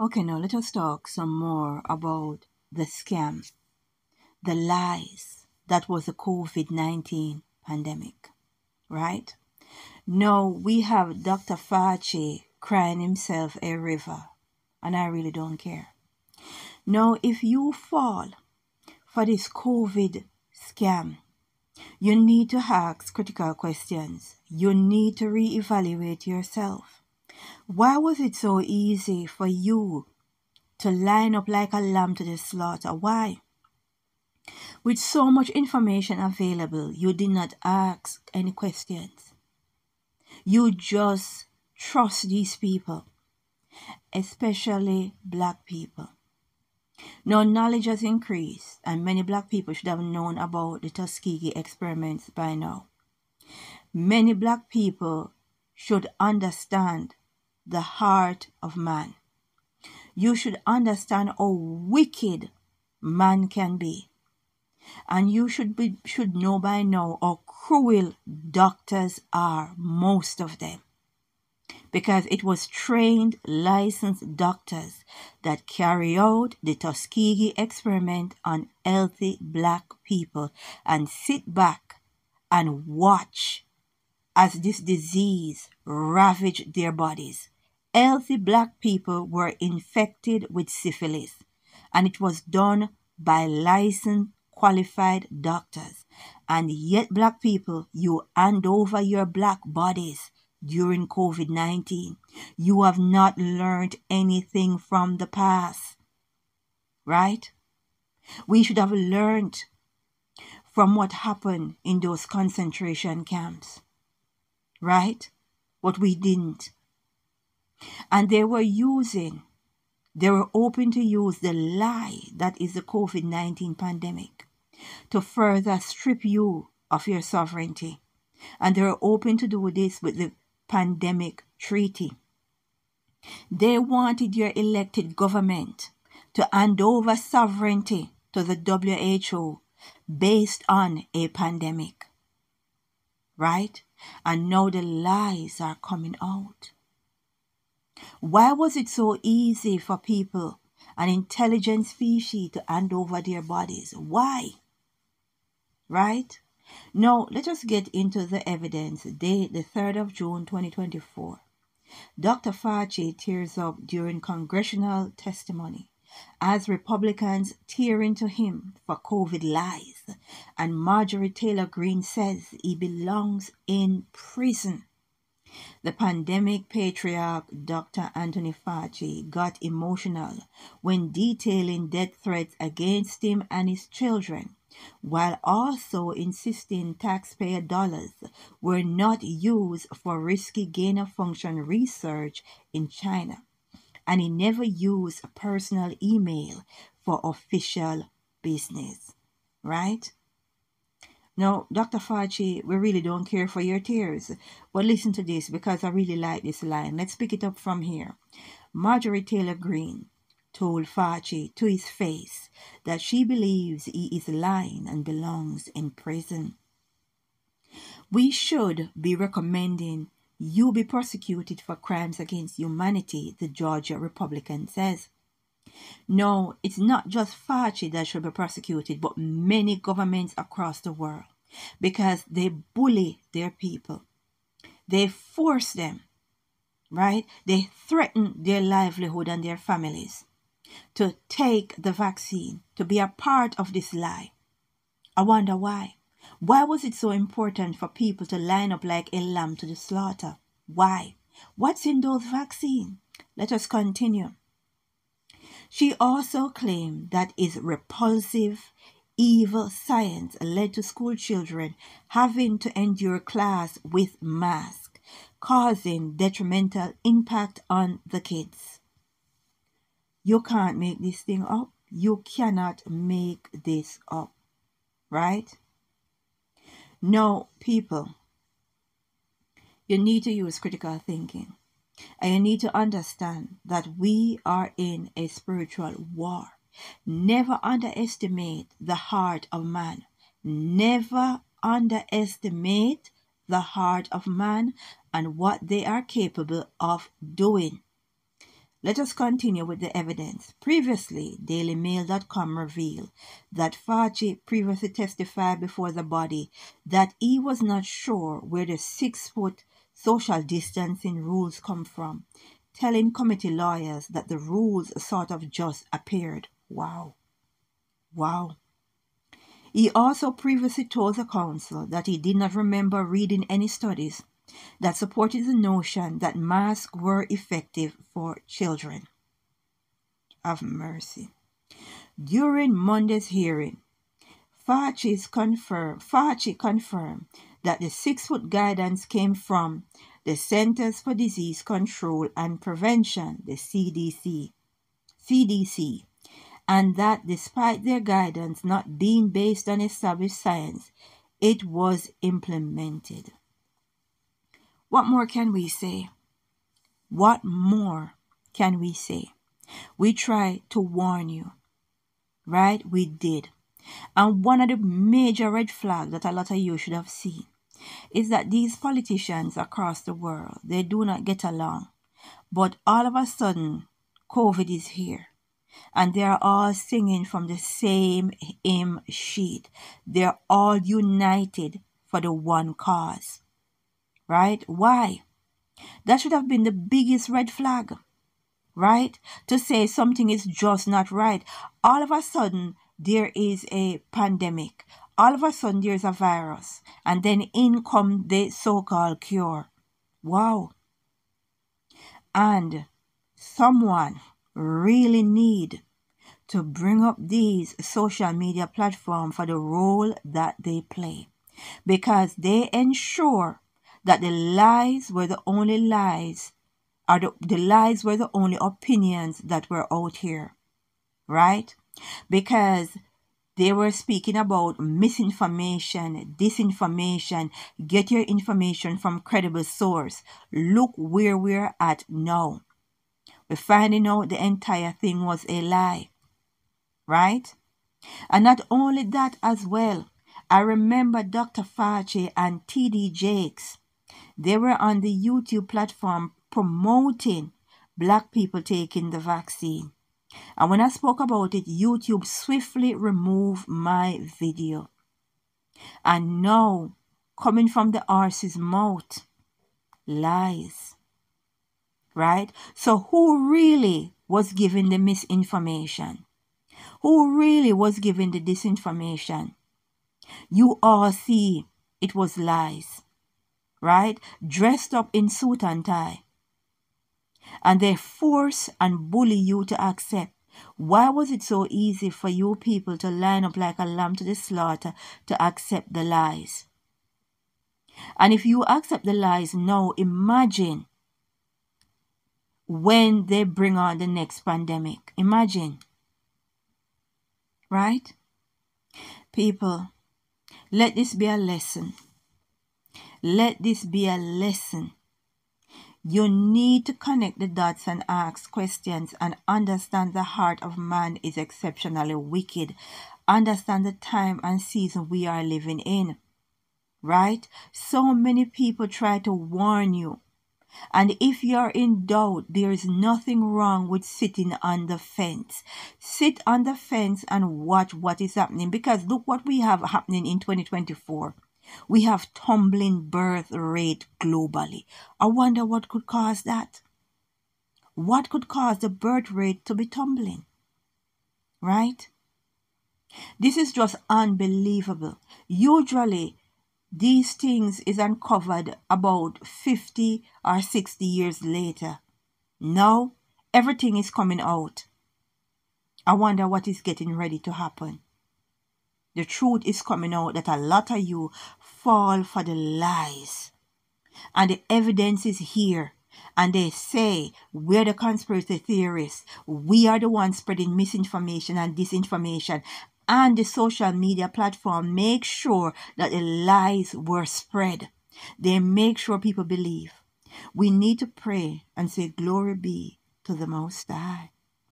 Okay, now let us talk some more about the scam, the lies that was the COVID-19 pandemic, right? Now we have Dr. Fauci crying himself a river, and I really don't care. Now, if you fall for this COVID scam, you need to ask critical questions. You need to reevaluate yourself. Why was it so easy for you to line up like a lamb to the slaughter? Why? With so much information available, you did not ask any questions. You just trust these people, especially black people. Now, knowledge has increased, and many black people should have known about the Tuskegee experiments by now. Many black people should understand the heart of man. You should understand how wicked man can be. And you should know by now how cruel doctors are, most of them. Because it was trained, licensed doctors that carry out the Tuskegee experiment on healthy black people and sit back and watch as this disease ravaged their bodies. Healthy black people were infected with syphilis, and it was done by licensed, qualified doctors. And yet, black people, you hand over your black bodies during COVID-19. You have not learned anything from the past, right? We should have learned from what happened in those concentration camps, right? But we didn't. And they were open to use the lie that is the COVID-19 pandemic to further strip you of your sovereignty. And they were open to do this with the pandemic treaty. They wanted your elected government to hand over sovereignty to the WHO based on a pandemic, right? And now the lies are coming out. Why was it so easy for people, an intelligent species, to hand over their bodies? Why? Right? Now, let us get into the evidence. The 3rd of June, 2024. Dr. Fauci tears up during congressional testimony as Republicans tear into him for COVID lies, and Marjorie Taylor Greene says he belongs in prison. The pandemic patriarch Dr. Anthony Fauci got emotional when detailing death threats against him and his children, while also insisting taxpayer dollars were not used for risky gain-of-function research in China, and he never used a personal email for official business, right? Now, Dr. Fauci, we really don't care for your tears, but listen to this because I really like this line. Let's pick it up from here. Marjorie Taylor Greene told Fauci to his face that she believes he is lying and belongs in prison. We should be recommending you be prosecuted for crimes against humanity, the Georgia Republican says. No, it's not just Fauci that should be prosecuted, but many governments across the world, because they bully their people. They force them, right? They threaten their livelihood and their families to take the vaccine, to be a part of this lie. I wonder why. Why was it so important for people to line up like a lamb to the slaughter? Why? What's in those vaccines? Let us continue. She also claimed that his repulsive, evil science led to school children having to endure class with masks, causing detrimental impact on the kids. You can't make this thing up. You cannot make this up, right? No, people, you need to use critical thinking. And you need to understand that we are in a spiritual war. Never underestimate the heart of man. Never underestimate the heart of man and what they are capable of doing. Let us continue with the evidence. Previously, DailyMail.com revealed that Fauci previously testified before the body that he was not sure where the 6-foot social distancing rules come from, telling committee lawyers that the rules sort of just appeared. Wow. Wow. He also previously told the council that he did not remember reading any studies that supported the notion that masks were effective for children. Have mercy. During Monday's hearing, Fauci confirmed that the 6-foot guidance came from the Centers for Disease Control and Prevention, the CDC, and that despite their guidance not being based on established science, it was implemented. What more can we say? What more can we say? We tried to warn you, right? We did. And one of the major red flags that a lot of you should have seen is that these politicians across the world, they do not get along. But all of a sudden, COVID is here. And they're all singing from the same hymn sheet. They're all united for the one cause. Right? Why? That should have been the biggest red flag. Right? To say something is just not right. All of a sudden, there is a pandemic. All of a sudden, there's a virus. And then in come the so-called cure. Wow. And someone really need to bring up these social media platforms for the role that they play, because they ensure that the lies were the only lies, or the lies were the only opinions that were out here, right? Because they were speaking about misinformation, disinformation, get your information from credible source. Look where we're at now. We're finding out the entire thing was a lie, right? And not only that as well, I remember Dr. Fauci and TD Jakes. They were on the YouTube platform promoting Black people taking the vaccine. And when I spoke about it, YouTube swiftly removed my video. And now, coming from the horse's mouth, lies. Right? So who really was giving the misinformation? Who really was giving the disinformation? You all see it was lies. Right? Dressed up in suit and tie. And they force and bully you to accept. Why was it so easy for you people to line up like a lamb to the slaughter to accept the lies? And if you accept the lies now, imagine when they bring on the next pandemic. Imagine. Right? People, let this be a lesson. Let this be a lesson. You need to connect the dots and ask questions and understand the heart of man is exceptionally wicked. Understand the time and season we are living in. Right? So many people try to warn you. And if you're in doubt, there is nothing wrong with sitting on the fence. Sit on the fence and watch what is happening. Because look what we have happening in 2024. We have tumbling birth rate globally. I wonder what could cause that. What could cause the birth rate to be tumbling? Right? This is just unbelievable. Usually, these things is uncovered about 50 or 60 years later. Now, everything is coming out. I wonder what is getting ready to happen. The truth is coming out that a lot of you fall for the lies. And the evidence is here. And they say, we're the conspiracy theorists. We are the ones spreading misinformation and disinformation. And the social media platform make sure that the lies were spread. They make sure people believe. We need to pray and say, glory be to the Most High.